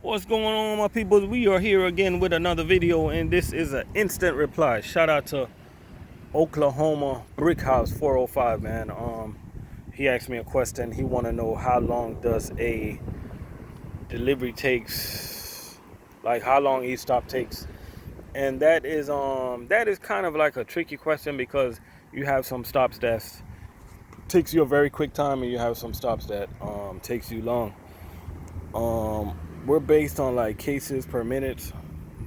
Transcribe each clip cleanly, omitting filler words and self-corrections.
What's going on, my people? We are here again with another video, and this is an instant reply. Shout out to Oklahoma Brick House 405, man. He asked me a question. He want to know how long does a delivery takes, like how long each stop takes, and that is kind of like a tricky question because you have some stops that takes you a very quick time, and you have some stops that takes you long. We're based on like cases per minute,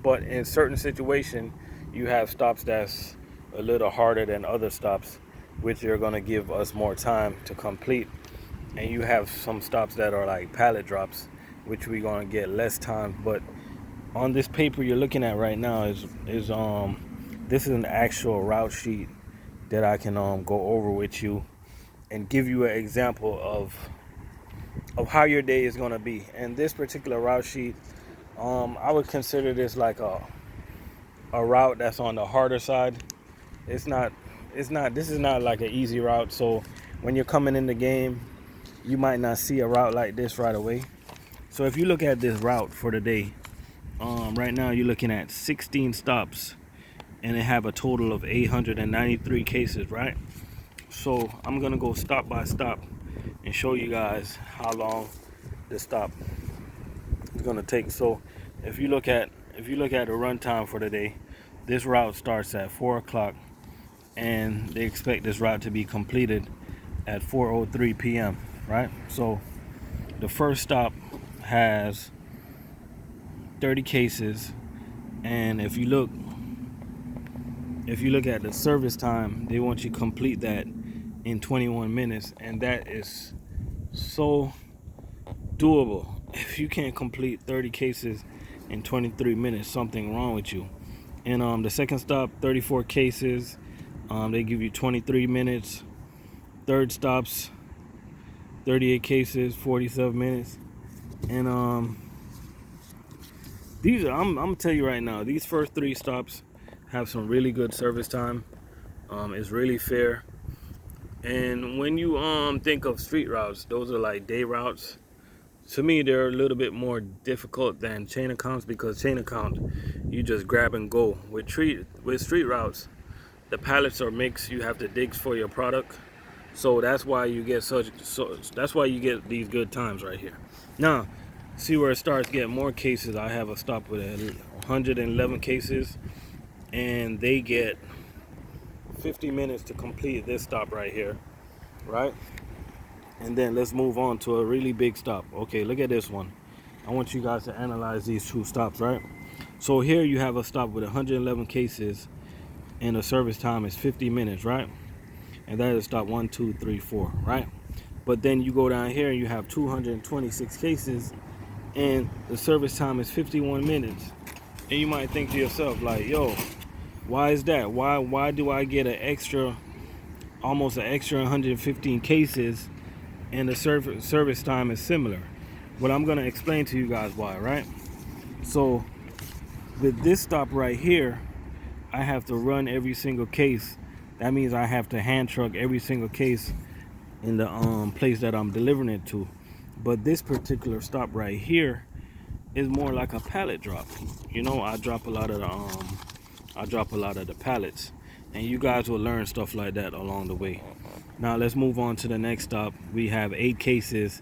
but in certain situations you have stops that's a little harder than other stops, which are going to give us more time to complete, and you have some stops that are like pallet drops, which we're going to get less time. But on this paper you're looking at right now is this is an actual route sheet that I can go over with you and give you an example of how your day is going to be. And this particular route sheet, I would consider this like a route that's on the harder side. This is not like an easy route. So when you're coming in the game, you might not see a route like this right away. So if you look at this route for the day, right now you're looking at 16 stops, and they have a total of 893 cases, right? So I'm gonna go stop by stop and show you guys how long this stop is gonna take. So if you look at the run time for the day, this route starts at 4 o'clock, and they expect this route to be completed at 4:03 p.m. right? So the first stop has 30 cases, and if you look at the service time, they want you to complete that in 21 minutes, and that is so doable. If you can't complete 30 cases in 23 minutes, something wrong with you. And the second stop, 34 cases, they give you 23 minutes. Third stops, 38 cases, 47 minutes. And I'm gonna tell you right now, these first three stops have some really good service time. It's really fair. And when you think of street routes, those are like day routes. To me, they're a little bit more difficult than chain accounts, because chain account you just grab and go. With street routes, the pallets are mixed. You have to dig for your product, so that's why you get that's why you get these good times right here. Now, see where it starts getting more cases. I have a stop with 111 cases, and they get 50 minutes to complete this stop right here, right? And then let's move on to a really big stop. Okay, look at this one. I want you guys to analyze these two stops, right? So here you have a stop with 111 cases, and the service time is 50 minutes, right? And that is stop 1, 2, 3, 4, right? But then you go down here and you have 226 cases, and the service time is 51 minutes. And you might think to yourself, like, yo, why is that? Why do I get almost an extra 115 cases, and the service time is similar? Well, I'm gonna explain to you guys why, right? So with this stop right here, I have to run every single case. That means I have to hand truck every single case in the place that I'm delivering it to. But this particular stop right here is more like a pallet drop. You know, I drop a lot of the pallets, and you guys will learn stuff like that along the way. Now let's move on to the next stop. We have 8 cases,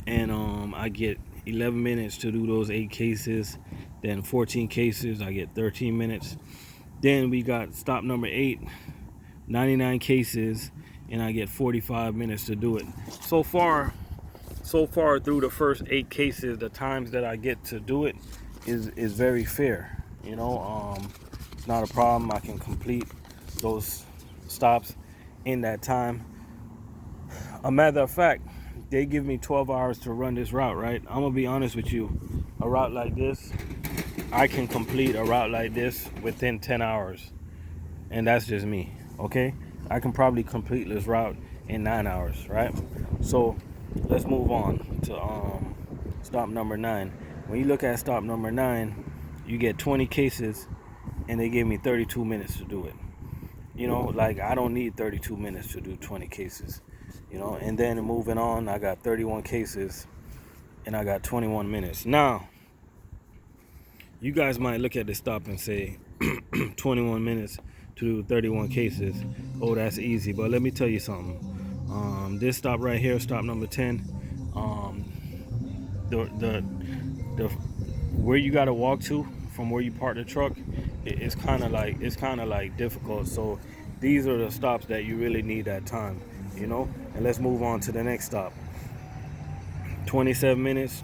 and I get 11 minutes to do those 8 cases. Then 14 cases, I get 13 minutes. Then we got stop number 8, 99 cases, and I get 45 minutes to do it. So far through the first 8 cases, the times that I get to do it is very fair. You know, it's not a problem. I can complete those stops in that time. A matter of fact, they give me 12 hours to run this route, right? I'm gonna be honest with you. A route like this, I can complete a route like this within 10 hours. And that's just me, okay? I can probably complete this route in 9 hours, right? So let's move on to stop number 9. When you look at stop number 9, you get 20 cases, and they gave me 32 minutes to do it. You know, like, I don't need 32 minutes to do 20 cases, you know. And then moving on, I got 31 cases, and I got 21 minutes. Now, You guys might look at the stop and say 21 minutes to do 31 cases. Oh, that's easy. But let me tell you something. This stop right here, stop number 10, the where you got to walk to from where you park the truck, it's kind of like difficult. So these are the stops that you really need that time, you know. And let's move on to the next stop. 27 minutes,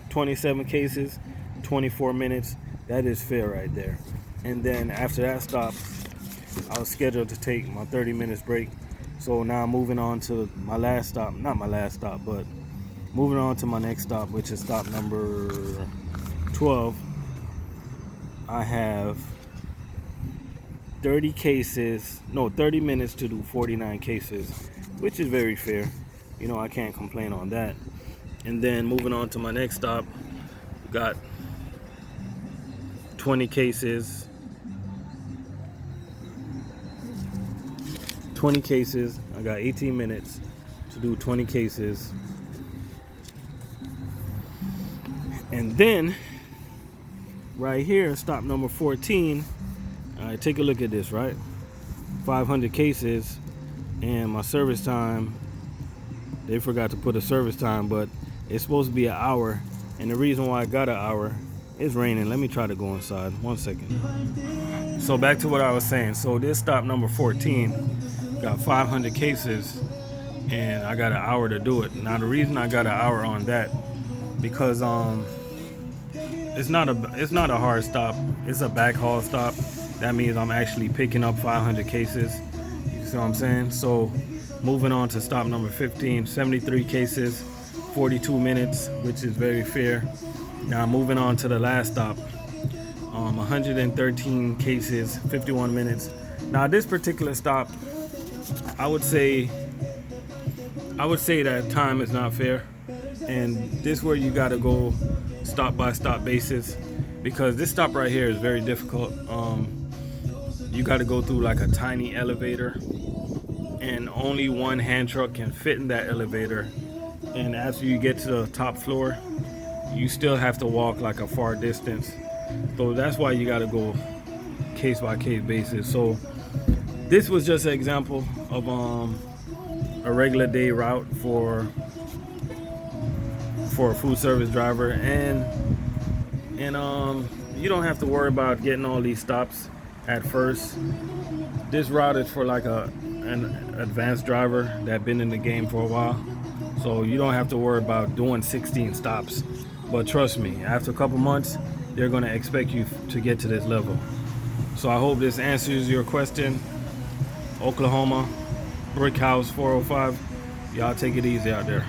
27 cases, 24 minutes. That is fair right there. And then after that stop, I was scheduled to take my 30 minutes break. So now I'm moving on to my last stop, not my last stop, but moving on to my next stop, which is stop number 12. I have 30 minutes to do 49 cases, which is very fair. You know, I can't complain on that. And then moving on to my next stop, got 20 cases. 20 cases. I got 18 minutes to do 20 cases. And then right here, stop number 14. All right, take a look at this, right? 500 cases, and my service time, they forgot to put a service time, but it's supposed to be an hour. And the reason why I got an hour, it's raining. Let me try to go inside. 1 second. So back to what I was saying. So this stop number 14 got 500 cases, and I got an hour to do it. Now the reason I got an hour on that, because it's not a hard stop. It's a backhaul stop. That means I'm actually picking up 500 cases. You see what I'm saying? So moving on to stop number 15, 73 cases, 42 minutes, which is very fair. Now moving on to the last stop, 113 cases, 51 minutes. Now this particular stop, I would say that time is not fair, and this is where you got to go stop by stop basis, because this stop right here is very difficult. You got to go through like a tiny elevator, and only one hand truck can fit in that elevator. And after you get to the top floor, you still have to walk like a far distance. So that's why you got to go case by case basis. So this was just an example of a regular day route for a food service driver, and you don't have to worry about getting all these stops at first. This route is for like an advanced driver that been in the game for a while, so you don't have to worry about doing 16 stops. But trust me, after a couple months, they're going to expect you to get to this level. So I hope this answers your question. Oklahoma, Brick House 405. Y'all take it easy out there.